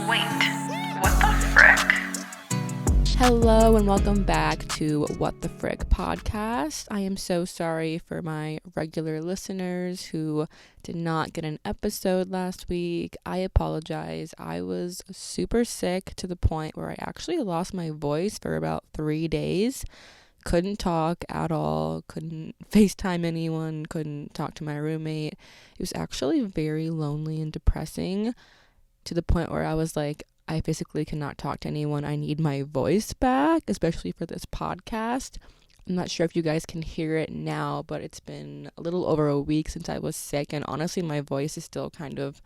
Wait, what the frick? Hello and welcome back to What the Frick podcast. I am so sorry for my regular listeners who did not get an episode last week. I apologize. I was super sick to the point where I actually lost my voice for about 3 days. Couldn't talk at all, couldn't FaceTime anyone, couldn't talk to my roommate. It was actually very lonely and depressing to the point where I was like, I physically cannot talk to anyone. I need my voice back, especially for this podcast. I'm not sure if you guys can hear it now, but it's been a little over a week since I was sick, and honestly, my voice is still kind of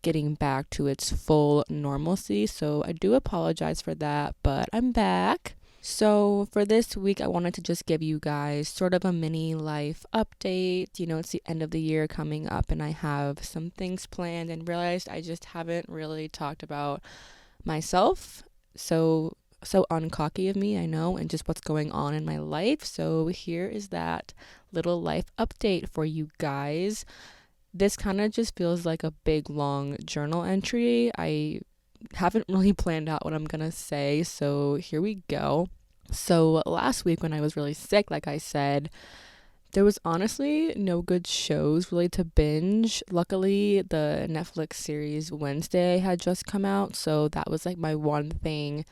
getting back to its full normalcy, so I do apologize for that, but I'm back. So for this week, I wanted to just give you guys sort of a mini life update. You know, it's the end of the year coming up, and I have some things planned and realized I just haven't really talked about myself. So uncocky of me, I know, and just what's going on in my life. So here is that little life update for you guys. This kind of just feels like a big long journal entry. I haven't really planned out what I'm gonna say, so here we go. So last week when I was really sick, like I said, there was honestly no good shows really to binge. Luckily, the Netflix series Wednesday had just come out, so that was like my one thing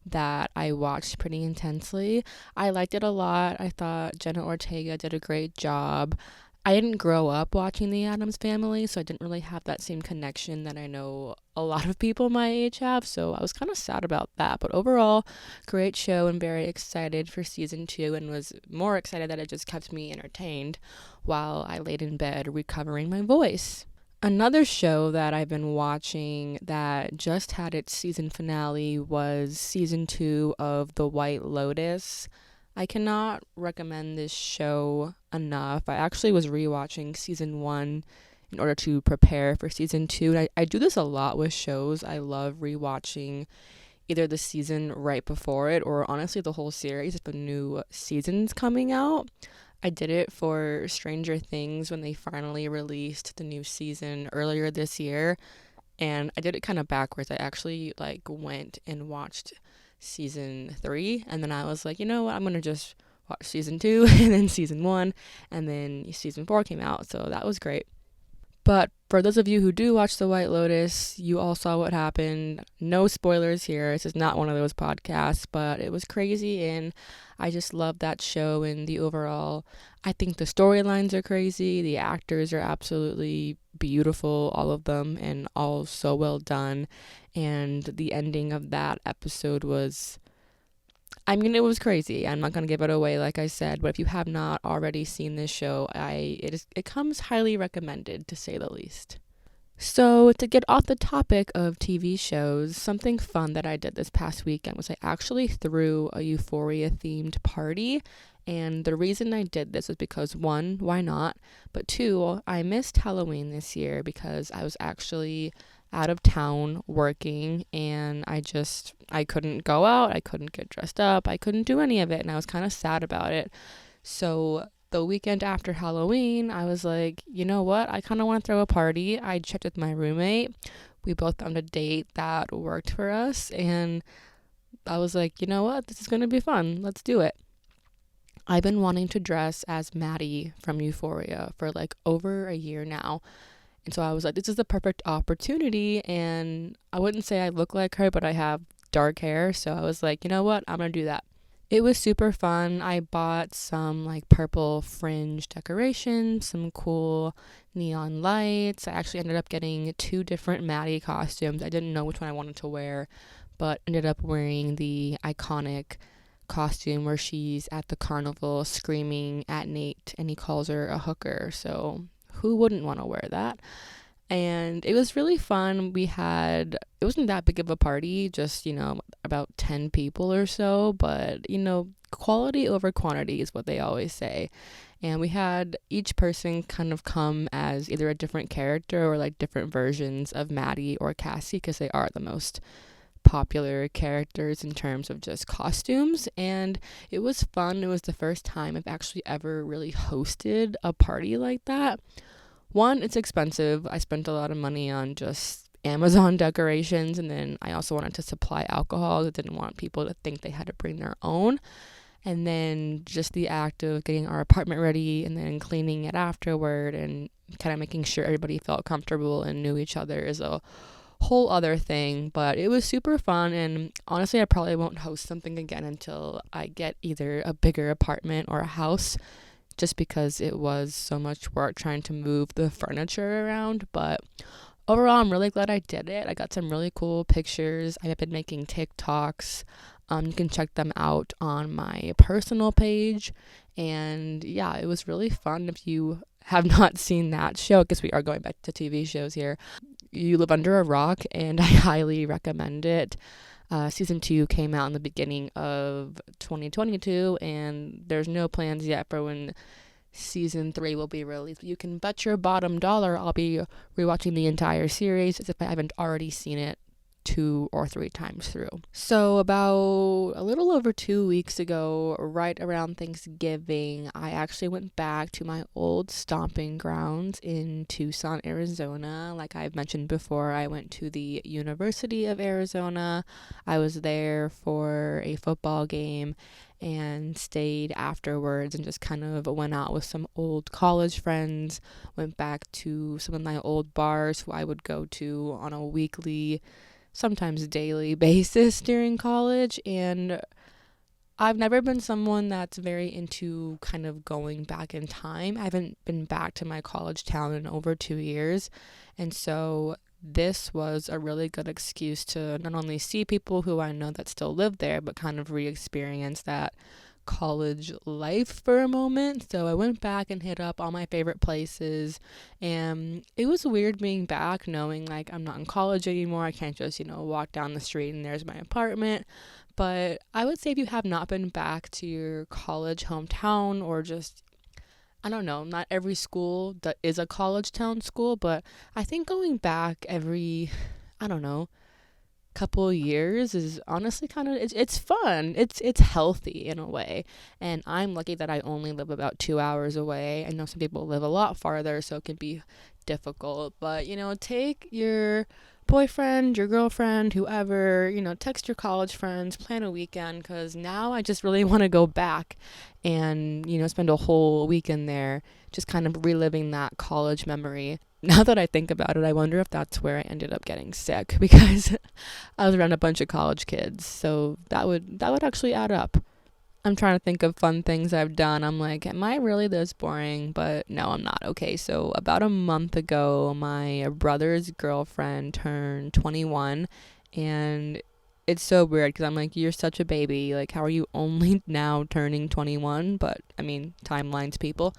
that I watched pretty intensely. I liked it a lot. I thought Jenna Ortega did a great job. I didn't grow up watching The Addams Family, so I didn't really have that same connection that I know a lot of people my age have, so I was kind of sad about that. But overall, great show and very excited for season 2, and was more excited that it just kept me entertained while I laid in bed recovering my voice. Another show that I've been watching that just had its season finale was season 2 of The White Lotus. I cannot recommend this show enough. I actually was rewatching season 1 in order to prepare for season 2. And I do this a lot with shows. I love rewatching either the season right before it or honestly the whole series if a new season's coming out. I did it for Stranger Things when they finally released the new season earlier this year. And I did it kind of backwards. I actually went and watched season 3, and then I was like, you know what, I'm gonna just watch season 2 and then season 1, and then season 4 came out, so that was great. But for those of you who do watch The White Lotus, you all saw what happened. No spoilers here. This is not one of those podcasts, but it was crazy, and I just love that show and the overall. I think the storylines are crazy. The actors are absolutely beautiful, all of them, and all so well done. And the ending of that episode was, I mean, it was crazy. I'm not going to give it away, like I said, but if you have not already seen this show, it comes highly recommended, to say the least. So to get off the topic of TV shows, something fun that I did this past weekend was I actually threw a Euphoria themed party. And the reason I did this is because 1, why not? But 2, I missed Halloween this year because I was actually out of town working, and I couldn't go out, I couldn't get dressed up, I couldn't do any of it, and I was kind of sad about it. So the weekend after Halloween, I was like, you know what, I kind of want to throw a party. I checked with my roommate. We both found a date that worked for us, and I was like, you know what, this is going to be fun. Let's do it. I've been wanting to dress as Maddie from Euphoria for over a year now. And so I was like, this is the perfect opportunity. And I wouldn't say I look like her, but I have dark hair. So I was like, you know what? I'm going to do that. It was super fun. I bought some purple fringe decorations, some cool neon lights. I actually ended up getting 2 different Maddie costumes. I didn't know which one I wanted to wear, but ended up wearing the iconic costume where she's at the carnival screaming at Nate and he calls her a hooker. So who wouldn't want to wear that? And it was really fun. It wasn't that big of a party, just, about 10 people or so, but, quality over quantity is what they always say. And we had each person kind of come as either a different character or different versions of Maddie or Cassie, because they are the most popular characters in terms of just costumes. And it was fun. It was the first time I've actually ever really hosted a party like that. 1, it's expensive. I spent a lot of money on just Amazon decorations, and then I also wanted to supply alcohol. I didn't want people to think they had to bring their own. And then just the act of getting our apartment ready and then cleaning it afterward and kind of making sure everybody felt comfortable and knew each other is a whole other thing. But it was super fun, and honestly I probably won't host something again until I get either a bigger apartment or a house, just because it was so much work trying to move the furniture around. But overall, I'm really glad I did it. I got some really cool pictures. I've been making TikToks. You can check them out on my personal page. And yeah, it was really fun. If you have not seen that show, because we are going back to TV shows here, you live under a rock, and I highly recommend it. Season 2 came out in the beginning of 2022, and there's no plans yet for when season 3 will be released. You can bet your bottom dollar I'll be rewatching the entire series as if I haven't already seen it 2 or 3 times through. So about a little over 2 weeks ago, right around Thanksgiving, I actually went back to my old stomping grounds in Tucson, Arizona. Like I've mentioned before, I went to the University of Arizona. I was there for a football game and stayed afterwards and just kind of went out with some old college friends, went back to some of my old bars who I would go to on a weekly, sometimes daily basis during college. And I've never been someone that's very into kind of going back in time. I haven't been back to my college town in over 2 years. And so this was a really good excuse to not only see people who I know that still live there, but kind of re-experience that college life for a moment. So I went back and hit up all my favorite places, and it was weird being back knowing like I'm not in college anymore. I can't just walk down the street and there's my apartment. But I would say if you have not been back to your college hometown, or just, I don't know, not every school that is a college town school, but I think going back every, I don't know, couple of years is honestly kind of, it's fun. It's healthy in a way. And I'm lucky that I only live about 2 hours away. I know some people live a lot farther, so it can be difficult. But take your boyfriend, your girlfriend, whoever, text your college friends, plan a weekend, because now I just really want to go back and spend a whole weekend there, just kind of reliving that college memory. Now that I think about it, I wonder if that's where I ended up getting sick, because I was around a bunch of college kids. So that would actually add up. I'm trying to think of fun things I've done. I'm like, am I really this boring? But no, I'm not. Okay, so about a month ago, my brother's girlfriend turned 21, and it's so weird because I'm like, you're such a baby. Like, how are you only now turning 21? But I mean, timelines, people.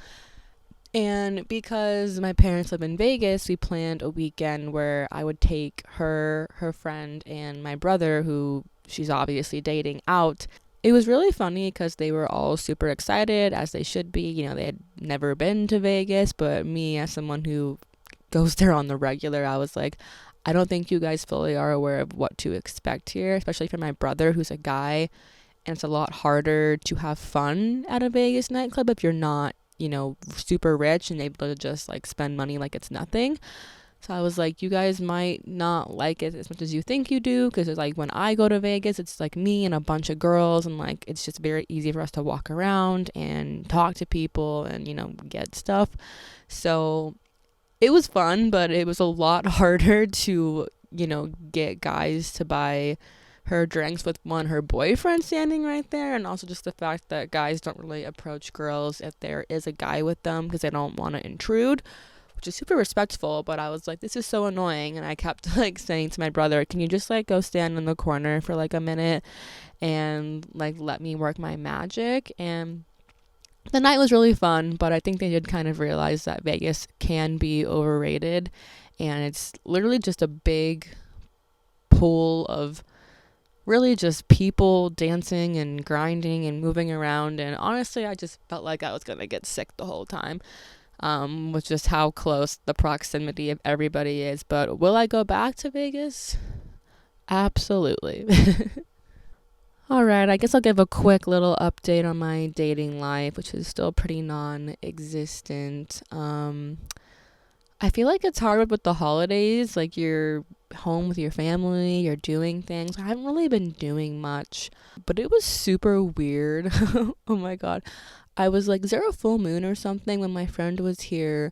And because my parents live in Vegas, we planned a weekend where I would take her friend, and my brother, who she's obviously dating, out. It was really funny because they were all super excited, as they should be. They had never been to Vegas, but me, as someone who goes there on the regular, I was like, I don't think you guys fully are aware of what to expect here, especially for my brother, who's a guy. And it's a lot harder to have fun at a Vegas nightclub if you're not super rich and able to just like spend money like it's nothing. So I was like, you guys might not like it as much as you think you do, because it's like when I go to Vegas, it's like me and a bunch of girls, and like it's just very easy for us to walk around and talk to people and get stuff. So it was fun, but it was a lot harder to get guys to buy her drinks with her boyfriend standing right there, and also just the fact that guys don't really approach girls if there is a guy with them because they don't want to intrude, which is super respectful. But I was like, this is so annoying, and I kept like saying to my brother, can you just like go stand in the corner for like a minute and like let me work my magic? And the night was really fun, but I think they did kind of realize that Vegas can be overrated, and it's literally just a big pool of really just people dancing and grinding and moving around. And honestly, I just felt like I was gonna get sick the whole time, with just how close the proximity of everybody is. But will I go back to Vegas? Absolutely. All right, I guess I'll give a quick little update on my dating life, which is still pretty non-existent. I feel like it's hard with the holidays. Like, you're home with your family, you're doing things. I haven't really been doing much, but it was super weird. Oh my God. I was like, is there a full moon or something when my friend was here?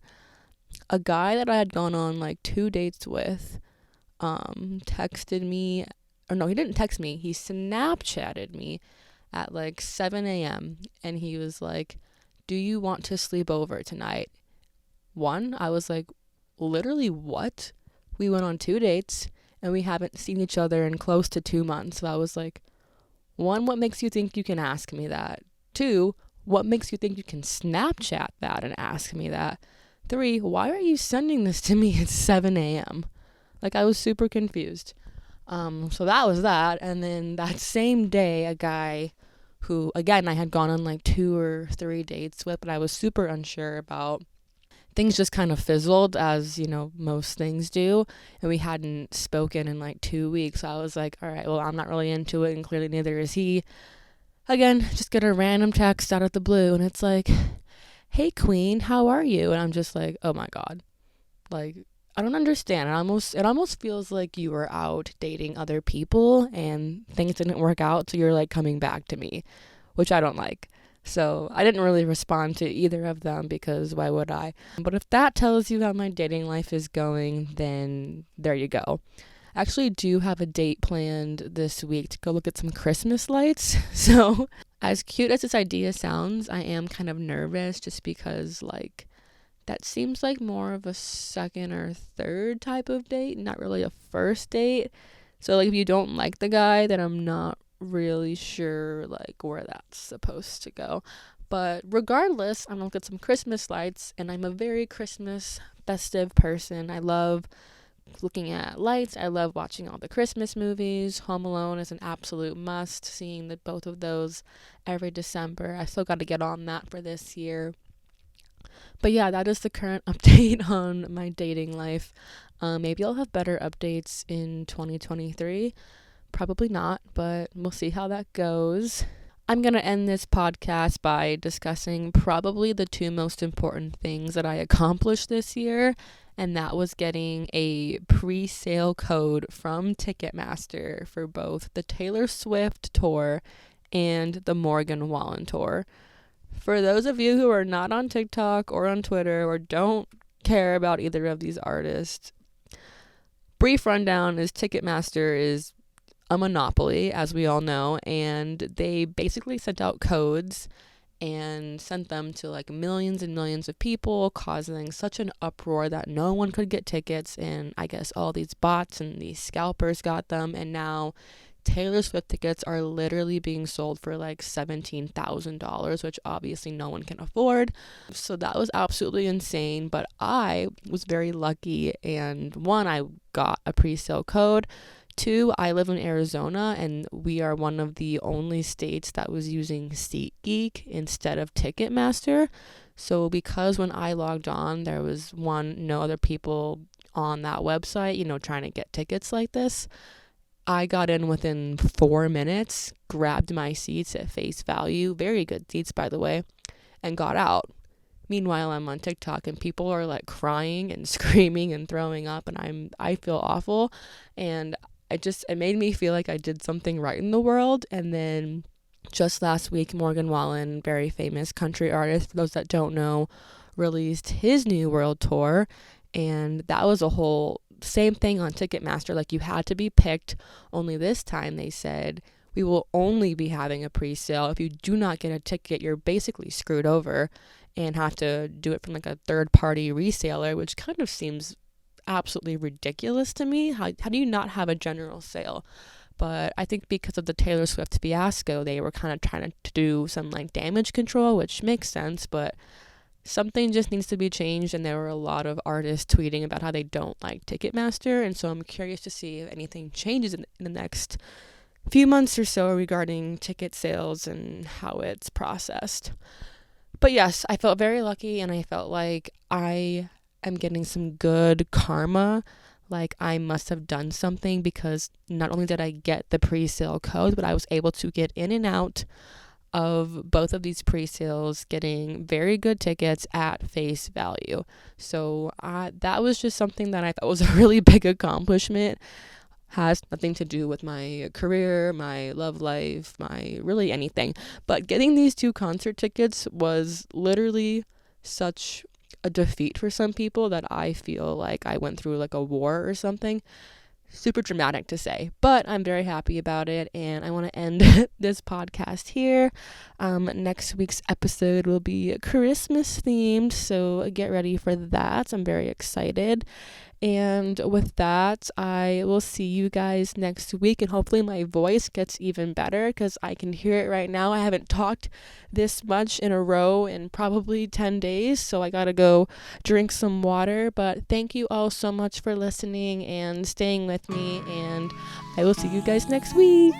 A guy that I had gone on like 2 dates with texted me, or no, he didn't text me. He Snapchatted me at like 7 a.m. and he was like, do you want to sleep over tonight? One, I was like, literally what? We went on 2 dates and we haven't seen each other in close to 2 months. So I was like, one, what makes you think you can ask me that? Two, what makes you think you can Snapchat that and ask me that? Three, why are you sending this to me at 7 a.m.? Like, I was super confused. So that was that. And then that same day, a guy who, again, I had gone on like 2 or 3 dates with, but I was super unsure about. Things just kind of fizzled, as, you know, most things do. And we hadn't spoken in like 2 weeks. So I was like, all right, well, I'm not really into it. And clearly neither is he. Again, just get a random text out of the blue. And it's like, hey, queen, how are you? And I'm just like, oh my God. Like, I don't understand. It almost feels like you were out dating other people and things didn't work out. So you're like coming back to me, which I don't like. So I didn't really respond to either of them because why would I? But if that tells you how my dating life is going, then there you go. I actually do have a date planned this week to go look at some Christmas lights. So as cute as this idea sounds, I am kind of nervous just because, like, that seems like more of a second or third type of date, not really a first date. So, like, if you don't like the guy, then I'm not really sure, like, where that's supposed to go. But regardless, I'm gonna look at some Christmas lights, and I'm a very Christmas festive person. I love looking at lights. I love watching all the Christmas movies. Home Alone is an absolute must, seeing both of those every December. I still got to get on that for this year. But yeah, that is the current update on my dating life. Maybe I'll have better updates in 2023. Probably not, but we'll see how that goes. I'm going to end this podcast by discussing probably the two most important things that I accomplished this year, and that was getting a pre-sale code from Ticketmaster for both the Taylor Swift tour and the Morgan Wallen tour. For those of you who are not on TikTok or on Twitter or don't care about either of these artists, brief rundown is Ticketmaster is a monopoly, as we all know, and they basically sent out codes and sent them to like millions and millions of people, causing such an uproar that no one could get tickets, and I guess all these bots and these scalpers got them, and now Taylor Swift tickets are literally being sold for like $17,000, which obviously no one can afford. So that was absolutely insane. But I was very lucky, and one, I got a pre-sale code. Two, I live in Arizona, and we are one of the only states that was using SeatGeek instead of Ticketmaster. So because when I logged on, there was no other people on that website, you know, trying to get tickets like this. I got in within 4 minutes, grabbed my seats at face value, very good seats by the way, and got out. Meanwhile, I'm on TikTok and people are like crying and screaming and throwing up, and I feel awful, and it made me feel like I did something right in the world. And then just last week, Morgan Wallen, very famous country artist, for those that don't know, released his new world tour, and that was a whole same thing on Ticketmaster. Like, you had to be picked, only this time they said we will only be having a pre-sale. If you do not get a ticket, you're basically screwed over and have to do it from like a third-party reseller, which kind of seems absolutely ridiculous to me. How do you not have a general sale? But I think because of the Taylor Swift fiasco, they were kind of trying to do some like damage control, which makes sense, but something just needs to be changed. And there were a lot of artists tweeting about how they don't like Ticketmaster, and so I'm curious to see if anything changes in the next few months or so regarding ticket sales and how it's processed. But yes, I felt very lucky, and I felt like I am getting some good karma. Like, I must have done something, because not only did I get the pre-sale code, but I was able to get in and out of both of these pre-sales getting very good tickets at face value. So that was just something that I thought was a really big accomplishment. Has nothing to do with my career, my love life, my really anything. But getting these 2 concert tickets was literally such a defeat for some people that I feel like I went through like a war or something. Super dramatic to say, but I'm very happy about it, and I want to end this podcast here. Next week's episode will be Christmas themed, so get ready for that. I'm very excited. And with that, I will see you guys next week, and hopefully my voice gets even better because I can hear it right now. I haven't talked this much in a row in probably 10 days, so I gotta go drink some water. But thank you all so much for listening and staying with me, and I will see you guys next week.